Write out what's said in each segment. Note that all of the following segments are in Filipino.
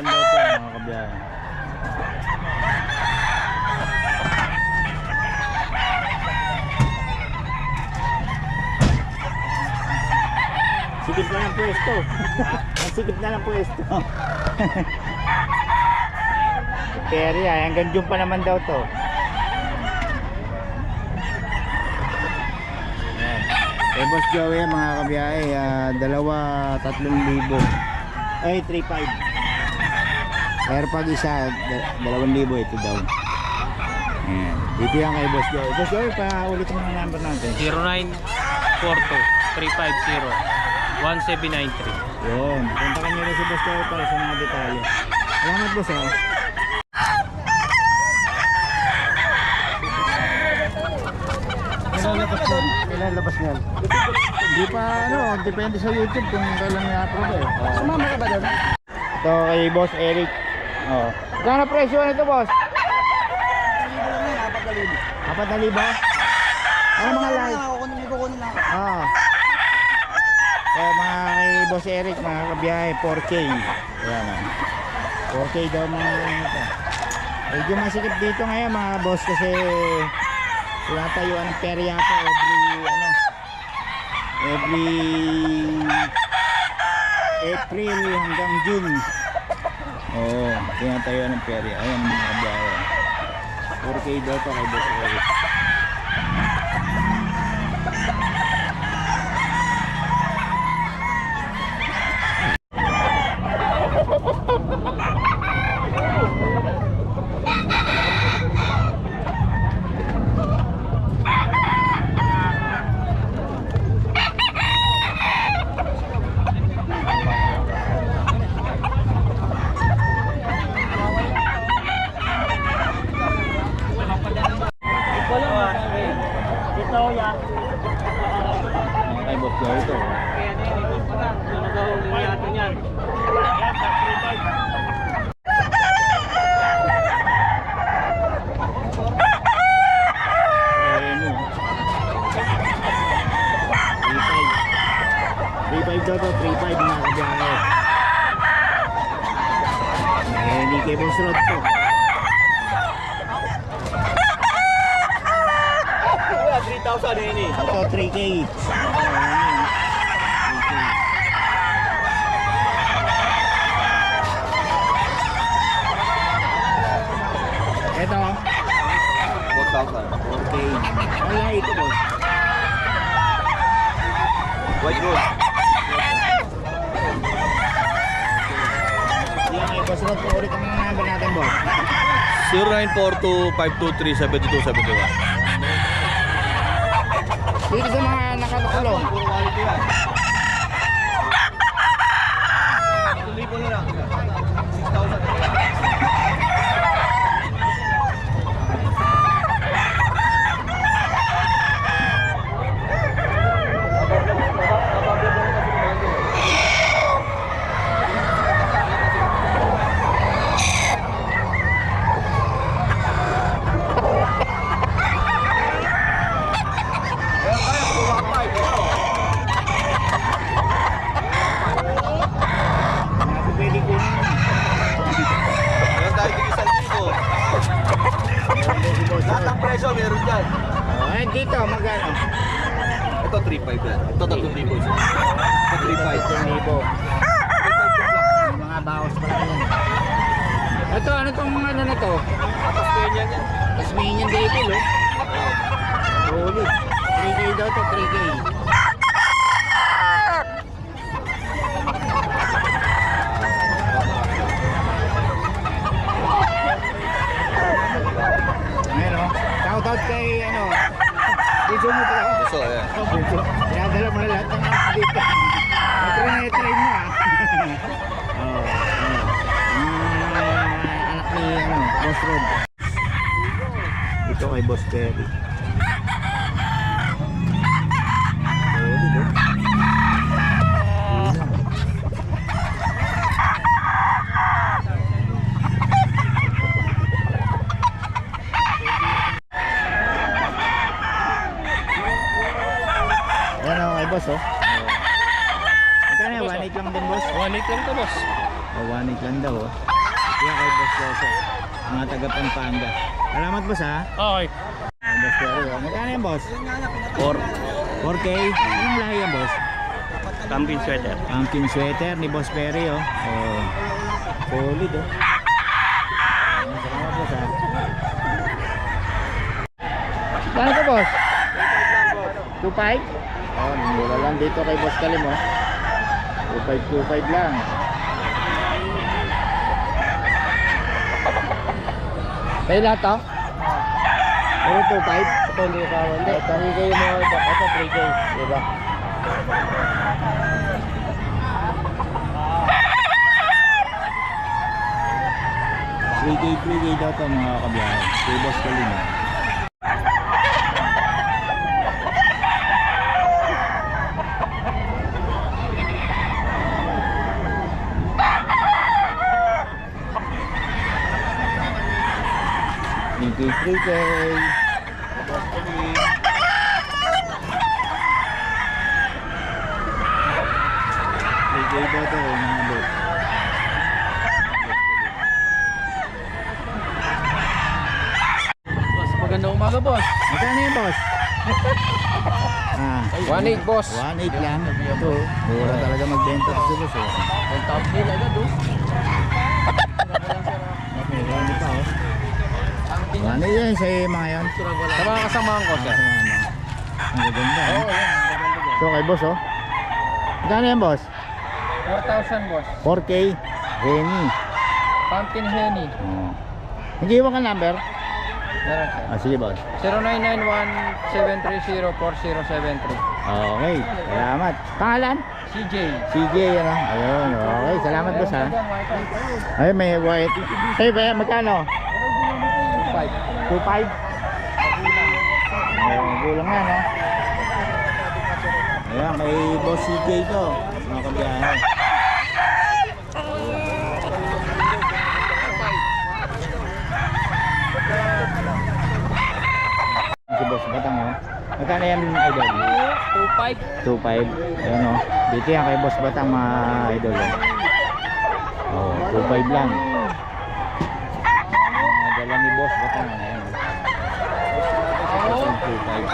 lang daw po mga kabiyahe. Sikip na lang pwesto. Sikip na lang pwesto. Peri ay hanggang June pa naman daw to. Eh Boss Joey mga kabiyahe, 2,000-3,000 ay 3,500. Pero pag isa 2,000 ito daw. Ayan. Dito yan kay Boss Joey. Boss Joey, paulit mo ang number natin. 0942-350-1793. Yun, puntakan nyo rin si Boss Joey para sa mga detalye. Salamat Boss ha. Kailan labas niyan? Hindi pa depende sa YouTube kung kailan i-upload eh. Sumama ka ba doon? Ito kay Boss Eric. Kano presyo nito Boss? 4,000 ba? Ano mga live? Kukunin lang. Kaya mga kay Boss Eric, mga kabiyahe, 4K. Ayan o. 4K daw mga ito. Medyo masikip dito ngayon mga boss kasi tinatayuan ng perya ko every April hanggang June. Tinatayuan ng perya. Ayan mga kabiyahe. 4K daw to kay Boss Eric. Kay Boss Joey ito. Daw to 3,500 mga kabiyahe. Hindi kay Boss Rod to. Ito 3K. Ito 4,000. 4K. Wala ito boss. White gold. Yan ay boss Rod. Ulit ang mga number natin boss. 0942-523-7271. Dito sa mga nakakulong. Lahat ng presyo meron dyan. Dito magkano? Ito 3,500 yan. Ito 3,000 isa. Ito 3,500. 3,500. Mga bawas pa lang yan. Ito, ano itong mga ano na to? Tasmanian yan. Tasmanian Devil Solid. 3K daw to, 3K. Shoutout kay Dito mo pala ako. So, ayan. Dinadala mo na lahat ng dito. Try mo anak ni Boss Rod. Ito kay Boss Terry. Boss Magkano 1.8 lang din boss? 1.8 lang to boss. 1.8 lang daw Yan kay Boss Joseph. Mga taga Pampanga. Salamat boss ha. Okay. Boss Perry. Oh. Magkano yan boss? 4K. Anong lahi yan boss? Camping sweater. Pumpkin sweater ni Boss Perry oh. Oh. Solid oh. Salamat boss ha. Paano ka boss? 2.5? Oh, mura lang dito kay Boss Kalim oh. 2.5 lang. Kaya lahat to? Puro 2.5? Ito hindi ka. Hindi. Tangi kayo mo. Ito 3K. Diba? $3K daw to mga kabiyahe. Kay Boss Kalim oh. $3K. $3K daw to mga boss. Boss, magandang umaga, boss. Magkano yan boss? 1.8, boss. 1.8 lang. Ito, mura talaga magbenta to si boss oh. Ang top deal agad, oh. Okay, marami pa oh. 1.8 yan sa mga yan. Sa mga kasamahan ko, sir. Ang gaganda Oo, eh. yan. Maganda dyan. So kay boss oh. Magkano yan boss? 4,000, boss. 4K. Henny. Pumpkin Henny. Oh. Nag-iwan ka number? Meron, sir. Sige boss. 0991-730-4073. Okay, salamat. Pangalan? CJ. CJ ano? Ayun, okay. Salamat boss ha. Ay, may white. Sa'yo ba yan? Magkano? 5. 2.5? Oh, gulang nga no? Ayan, may boss CJ to. Mga kabiyahe. Si boss Batang oh. Magkano yan idol? 2.5. 2.5. Ayan o. Dito yan kay Boss Batang mga idol o. Oh, 2.5 lang. Dala ni Boss Batang. Ayan o. 2.5.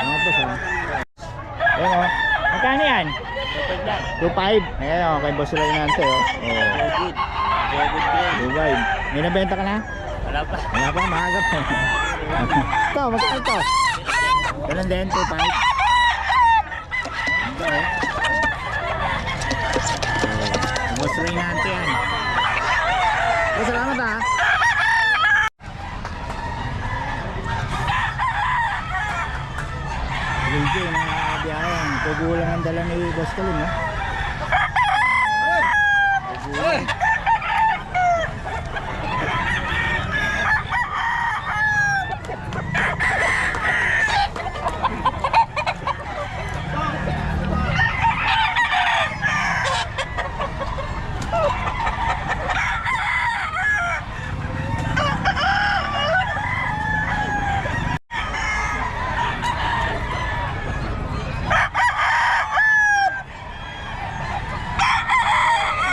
Ano po sa? Ayan o. Magkano yan? 2.5. Ayan o. Kay Boss Roynante o. Oh. 2.5. May nabenta ka na? Wala pa. Wala pa. Mahagap eh. Ito, magkano ito? Ganun din, 2.5. Ito eh. Boss Roynante yan. Oh, salamat ha. Hindi, mga kabiyayan. Kugulang ang dala ni Boss Kalim ha. Kugulang.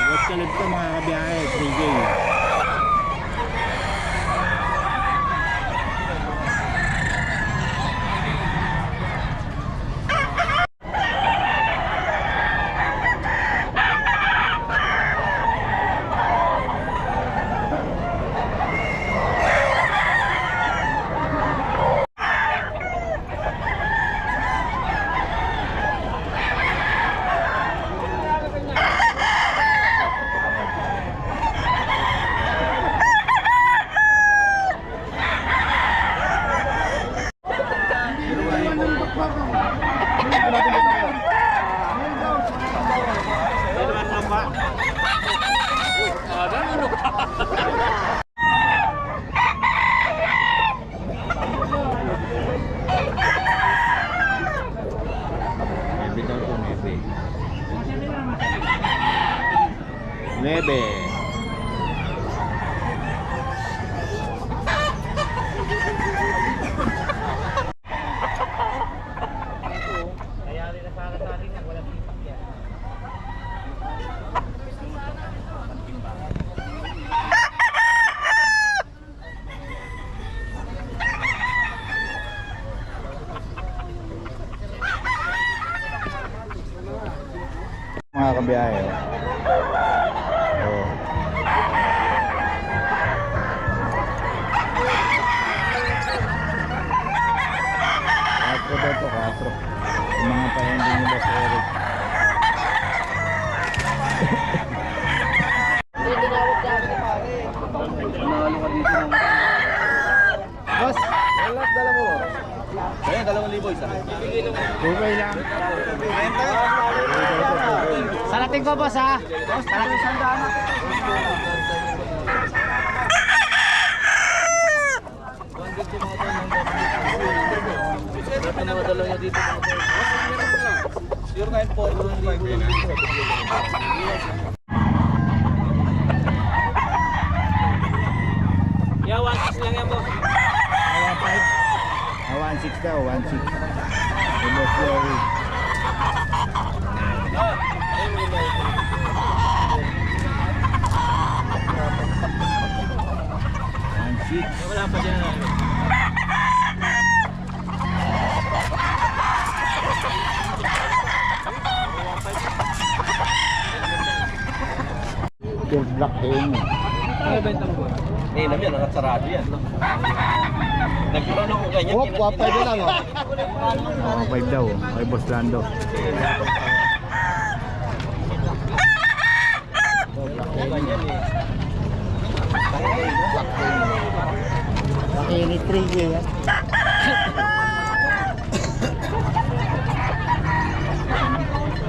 Boss Kalim to mga kabiyahe, 3K. Maybe daw to, maybe. 9. kabiyahe. Oh. Katro daw to, katro. Yung mga pahending ni Boss Eric. Panalo ka dito ng... Boss, Wala, dala mo. Ayan, 2,000 isa. okay lang. Salating ko boss ha. Salating sandaan. Ito mga dalawa niya dito. 094. Yeah, 1 lang yan boss. 1.6 daw, 1.6. Yung Boss Jerry. Wala pa dyan. Pure black hair. Ano benta mo boss? Eh, namin yan, nakasarado yan. Nagkaroon ako ganyan. Wap, 5 na lang. Oh, 5 daw. Kay Boss Lando. Ganyan eh. Laki ni 3K yan.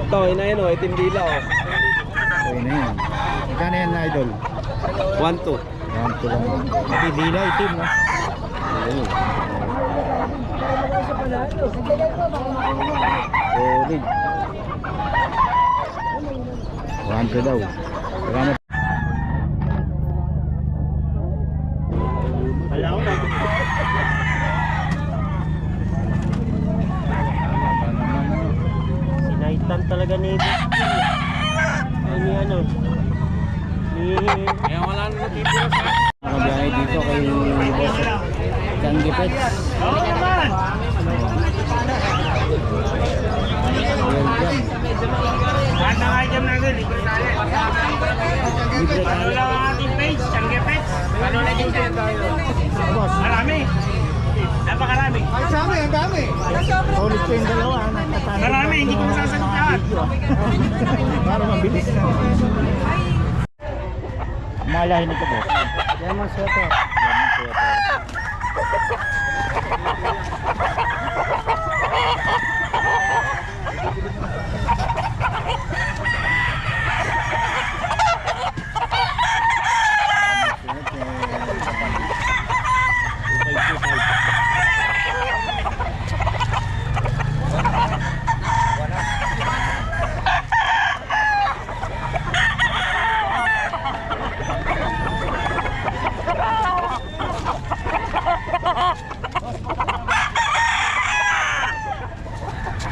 Ito, ina yun o, itim dila o. Okay na yan. Magkano yan, idol? 1-2. 1 lang. Pati dila, itim, no? Ayun. Solid. 1 daw. Magkano? Sinaitan talaga ni boss. Ay ni ano. Kaya wala na natitira sa. Nakabiyahe dito kay Boss Changi Pets. Oo naman. Welcome. Banda nga dyan na gano'n. Libre tayo. Libre Ano tayo. lang ang ating page, Changi Pets. Ano na dyan tayo? Boss, Marami. Napakarami. solid ko yung dalawa. Marami, hindi ko masasagot lahat. Para mabilis na. Malahin ito, boss. Yan ang sweater. Yan ang sweater.